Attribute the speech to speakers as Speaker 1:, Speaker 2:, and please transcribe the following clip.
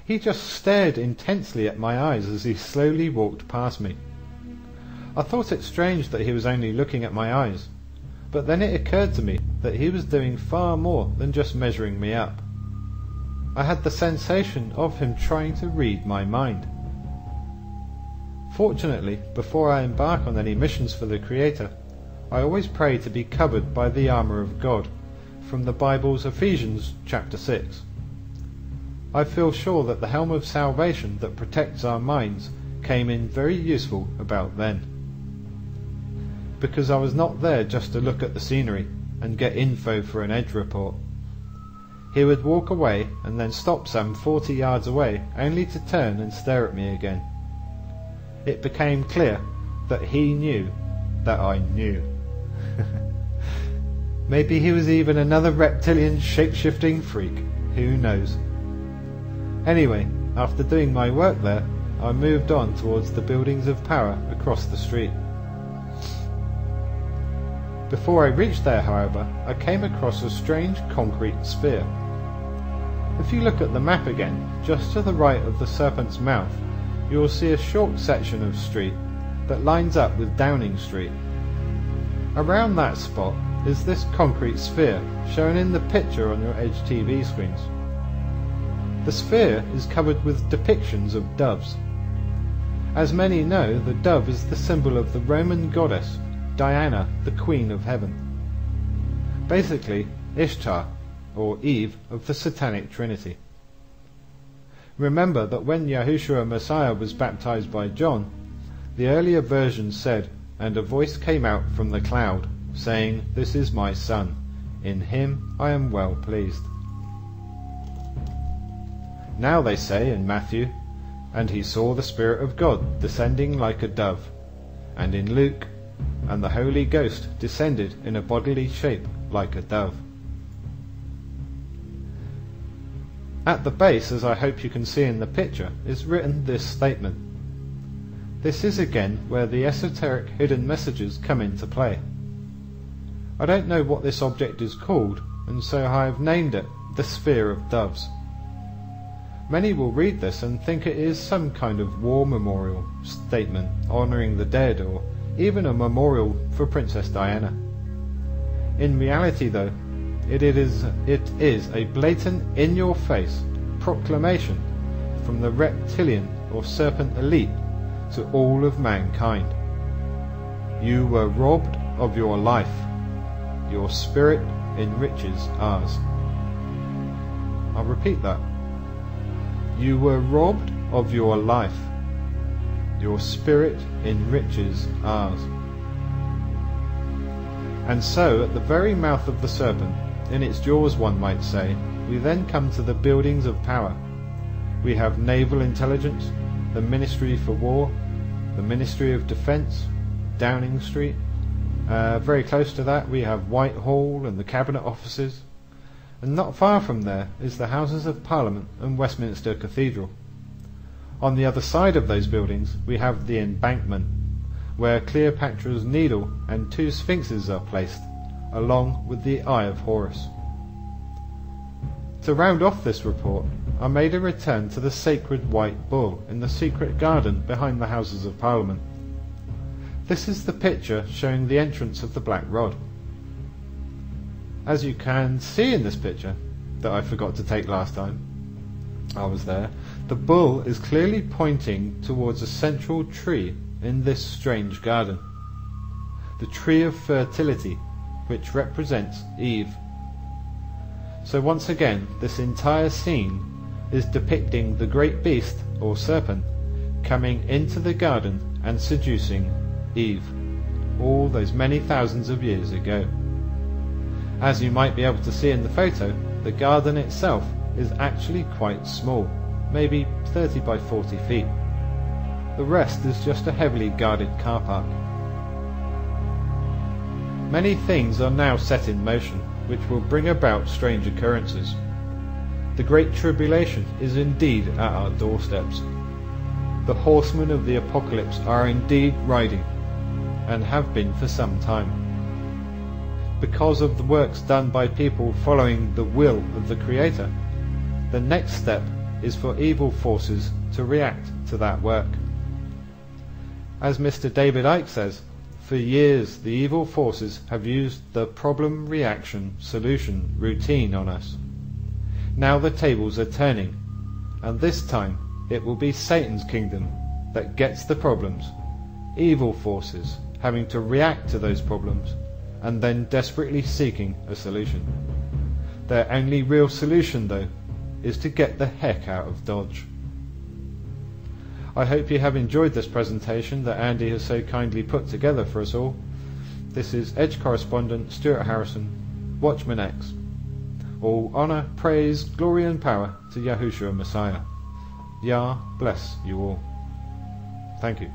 Speaker 1: He just stared intensely at my eyes as he slowly walked past me. I thought it strange that he was only looking at my eyes, but then it occurred to me that he was doing far more than just measuring me up. I had the sensation of him trying to read my mind. Fortunately, before I embark on any missions for the Creator, I always pray to be covered by the armour of God, from the Bible's Ephesians chapter 6. I feel sure that the helm of salvation that protects our minds came in very useful about then, because I was not there just to look at the scenery and get info for an Edge report. He would walk away and then stop some 40 yards away, only to turn and stare at me again. It became clear that he knew that I knew. Maybe he was even another reptilian shape-shifting freak, who knows. Anyway, after doing my work there, I moved on towards the buildings of power across the street. Before I reached there, however, I came across a strange concrete sphere. If you look at the map again, just to the right of the Serpent's Mouth, you will see a short section of street that lines up with Downing Street. Around that spot is this concrete sphere shown in the picture on your Edge TV screens. The sphere is covered with depictions of doves. As many know, the dove is the symbol of the Roman goddess Diana, the Queen of Heaven. Basically, Ishtar, or Eve of the Satanic Trinity. Remember that when Yahushua Messiah was baptized by John, the earlier version said, "And a voice came out from the cloud, saying, 'This is my Son, in him I am well pleased.'" Now they say in Matthew, "And he saw the Spirit of God descending like a dove," and in Luke, "And the Holy Ghost descended in a bodily shape like a dove." At the base, as I hope you can see in the picture, is written this statement. This is again where the esoteric hidden messages come into play. I don't know what this object is called, and so I have named it the Sphere of Doves. Many will read this and think it is some kind of war memorial statement honouring the dead, or even a memorial for Princess Diana. In reality, though, it is a blatant, in-your-face proclamation from the reptilian or serpent elite to all of mankind. You were robbed of your life. Your spirit enriches ours. I'll repeat that. You were robbed of your life. Your spirit enriches ours. And so, at the very mouth of the serpent, in its jaws one might say, we then come to the buildings of power. We have naval intelligence, the Ministry for War, the Ministry of Defence, Downing Street. Very close to that we have Whitehall and the Cabinet Offices. And not far from there is the Houses of Parliament and Westminster Cathedral. On the other side of those buildings we have the Embankment, where Cleopatra's Needle and 2 sphinxes are placed, along with the Eye of Horus. To round off this report, I made a return to the sacred white bull in the secret garden behind the Houses of Parliament. This is the picture showing the entrance of the Black Rod. As you can see in this picture, that I forgot to take last time I was there, the bull is clearly pointing towards a central tree in this strange garden. The tree of fertility, which represents Eve. So once again, this entire scene is depicting the great beast, or serpent, coming into the garden and seducing Eve, all those many thousands of years ago. As you might be able to see in the photo, the garden itself is actually quite small, maybe 30 by 40 feet. The rest is just a heavily guarded car park. Many things are now set in motion, which will bring about strange occurrences. The Great Tribulation is indeed at our doorsteps. The horsemen of the apocalypse are indeed riding, and have been for some time. Because of the works done by people following the will of the Creator, the next step is for evil forces to react to that work. As Mr. David Icke says, for years the evil forces have used the problem reaction solution routine on us. Now the tables are turning, and this time it will be Satan's kingdom that gets the problems, evil forces having to react to those problems and then desperately seeking a solution. Their only real solution, though, is to get the heck out of Dodge. I hope you have enjoyed this presentation that Andy has so kindly put together for us all. This is Edge Correspondent Stuart Harrison, Watchman X. All honour, praise, glory and power to Yahushua Messiah. Yah bless you all. Thank you.